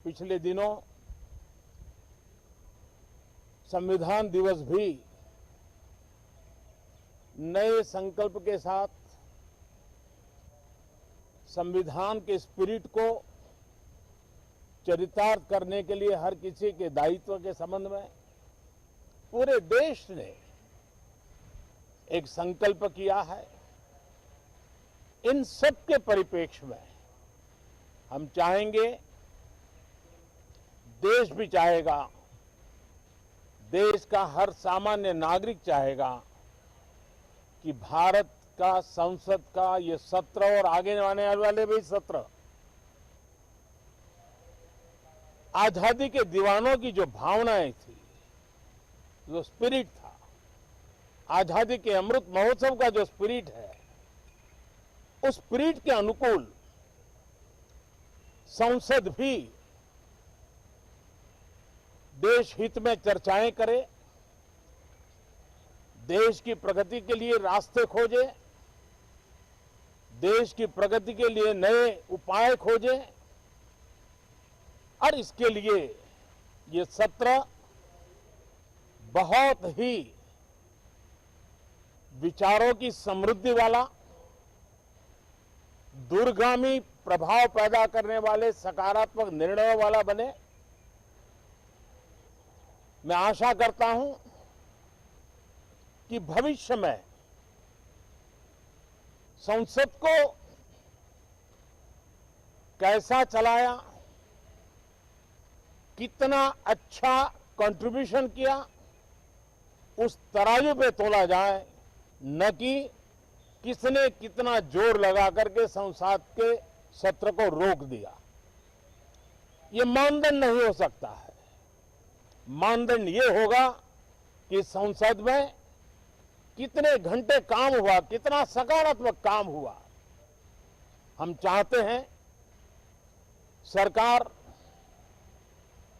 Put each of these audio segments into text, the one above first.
पिछले दिनों संविधान दिवस भी नए संकल्प के साथ संविधान के स्पिरिट को चरितार्थ करने के लिए हर किसी के दायित्व के संबंध में पूरे देश ने एक संकल्प किया है। इन सब के परिप्रेक्ष्य में हम चाहेंगे, देश भी चाहेगा, देश का हर सामान्य नागरिक चाहेगा कि भारत का संसद का ये सत्र और आगे आने वाले भी सत्र आजादी के दीवानों की जो भावनाएं थी, जो स्पिरिट था, आजादी के अमृत महोत्सव का जो स्पिरिट है, उस स्पिरिट के अनुकूल संसद भी देश हित में चर्चाएं करे, देश की प्रगति के लिए रास्ते खोजे, देश की प्रगति के लिए नए उपाय खोजे और इसके लिए ये सत्र बहुत ही विचारों की समृद्धि वाला, दूरगामी प्रभाव पैदा करने वाले सकारात्मक निर्णयों वाला बने। मैं आशा करता हूं कि भविष्य में संसद को कैसा चलाया, कितना अच्छा कंट्रीब्यूशन किया, उस तराजू पे तोला जाए, न कि किसने कितना जोर लगा करके संसद के सत्र को रोक दिया। ये मानदंड नहीं हो सकता है। मानदंड ये होगा कि संसद में कितने घंटे काम हुआ, कितना सकारात्मक काम हुआ। हम चाहते हैं सरकार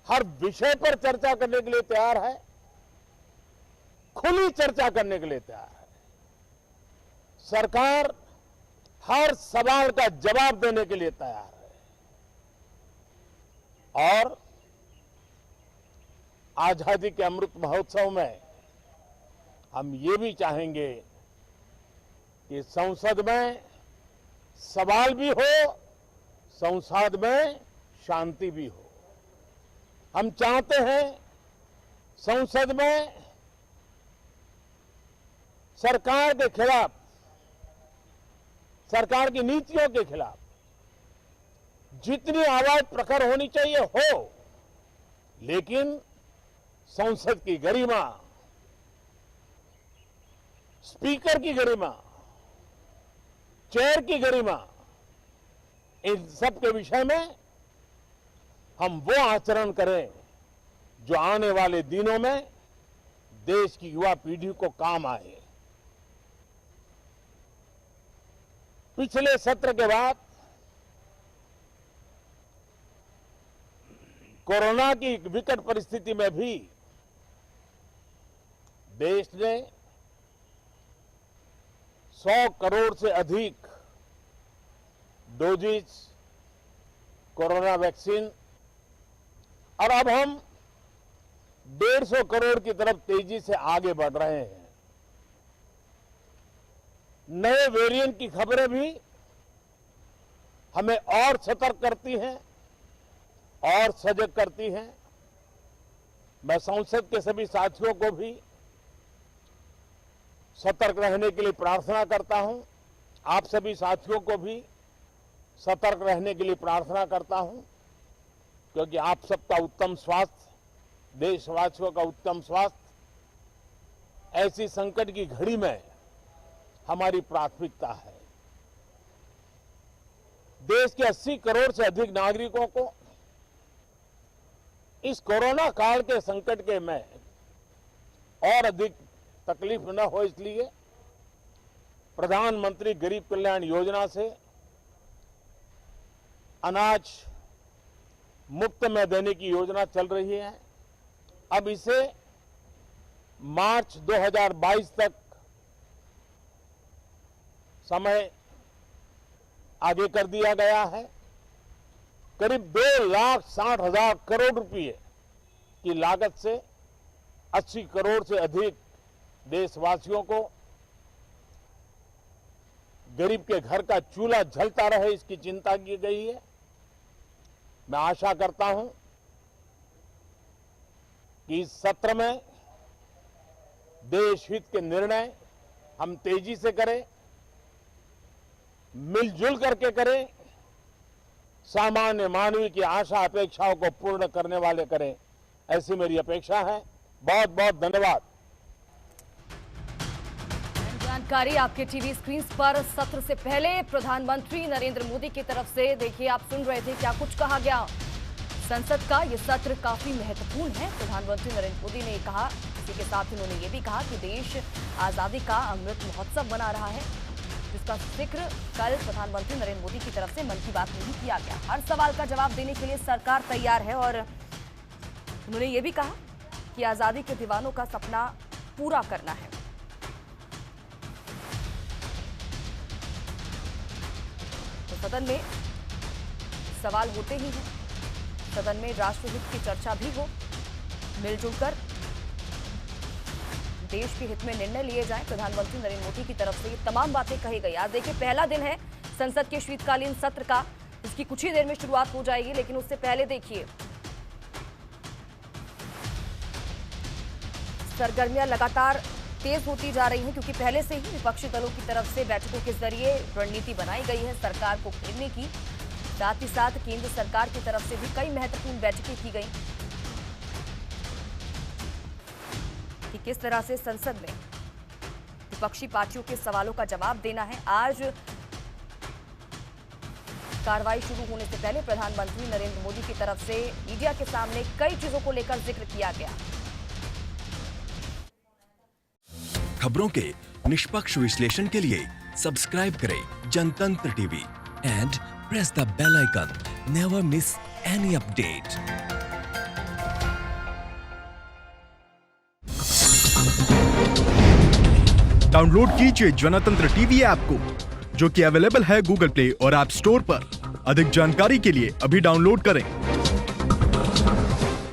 हर विषय पर चर्चा करने के लिए तैयार है, खुली चर्चा करने के लिए तैयार है। सरकार हर सवाल का जवाब देने के लिए तैयार है और आजादी के अमृत महोत्सव में हम ये भी चाहेंगे कि संसद में सवाल भी हो, संसद में शांति भी हो। हम चाहते हैं संसद में सरकार के खिलाफ, सरकार की नीतियों के खिलाफ जितनी आवाज प्रखर होनी चाहिए हो, लेकिन संसद की गरिमा, स्पीकर की गरिमा, चेयर की गरिमा, इन सब के विषय में हम वो आचरण करें जो आने वाले दिनों में देश की युवा पीढ़ी को काम आए। पिछले सत्र के बाद कोरोना की विकट परिस्थिति में भी देश ने 100 करोड़ से अधिक डोजेज कोरोना वैक्सीन और अब हम 150 करोड़ की तरफ तेजी से आगे बढ़ रहे हैं। नए वेरिएंट की खबरें भी हमें और सतर्क करती हैं और सजग करती हैं। मैं संसद के सभी साथियों को भी सतर्क रहने के लिए प्रार्थना करता हूं। आप सभी साथियों को भी सतर्क रहने के लिए प्रार्थना करता हूं, क्योंकि आप सबका उत्तम स्वास्थ्य, देशवासियों का उत्तम स्वास्थ्य ऐसी संकट की घड़ी में हमारी प्राथमिकता है। देश के 80 करोड़ से अधिक नागरिकों को इस कोरोना काल के संकट के में और अधिक तकलीफ न हो, इसलिए प्रधानमंत्री गरीब कल्याण योजना से अनाज मुफ्त में देने की योजना चल रही है। अब इसे मार्च 2022 तक समय आगे कर दिया गया है। करीब 2,60,000 करोड़ रुपए की लागत से 80 करोड़ से अधिक देशवासियों को गरीब के घर का चूल्हा जलता रहे, इसकी चिंता की गई है। मैं आशा करता हूं कि इस सत्र में देश हित के निर्णय हम तेजी से करें, मिलजुल करके करें, सामान्य मानवीय की आशा अपेक्षाओं को पूर्ण करने वाले करें, ऐसी मेरी अपेक्षा है। बहुत बहुत धन्यवाद। जानकारी आपके टीवी स्क्रीन पर सत्र से पहले प्रधानमंत्री नरेंद्र मोदी की तरफ से देखिए, आप सुन रहे थे क्या कुछ कहा गया। संसद का ये सत्र काफी महत्वपूर्ण है, प्रधानमंत्री नरेंद्र मोदी ने कहा। इसी के साथ उन्होंने ये भी कहा कि देश आजादी का अमृत महोत्सव मना रहा है, जिसका जिक्र कल प्रधानमंत्री नरेंद्र मोदी की तरफ से मन की बात में ही किया गया। हर सवाल का जवाब देने के लिए सरकार तैयार है और उन्होंने ये भी कहा कि आजादी के दीवानों का सपना पूरा करना है। तो सदन में सवाल होते ही हैं, सदन में राष्ट्रहित की चर्चा भी हो, मिलजुल कर देश के हित में निर्णय लिए जाए। प्रधानमंत्री नरेंद्र मोदी की तरफ से ये तमाम बातें कही गई। आज देखिए, पहला दिन है संसद के शीतकालीन सत्र का, इसकी कुछ ही देर में शुरुआत हो जाएगी, लेकिन उससे पहले देखिए सरगर्मियां लगातार तेज होती जा रही हैं, क्योंकि पहले से ही विपक्षी दलों की तरफ से बैठकों के जरिए रणनीति बनाई गई है सरकार को घेरने की। साथ ही साथ केंद्र सरकार की तरफ से भी कई महत्वपूर्ण बैठकें की गई कि किस तरह से संसद में विपक्षी पार्टियों के सवालों का जवाब देना है। आज कार्रवाई शुरू होने से पहले प्रधानमंत्री नरेंद्र मोदी की तरफ से मीडिया के सामने कई चीजों को लेकर जिक्र किया गया। खबरों के निष्पक्ष विश्लेषण के लिए सब्सक्राइब करें Jantantra TV and press the bell icon. Never miss any update. Download कीजिए जनतंत्र टीवी ऐप को, जो कि अवेलेबल है गूगल प्ले और ऐप स्टोर पर। अधिक जानकारी के लिए अभी डाउनलोड करें।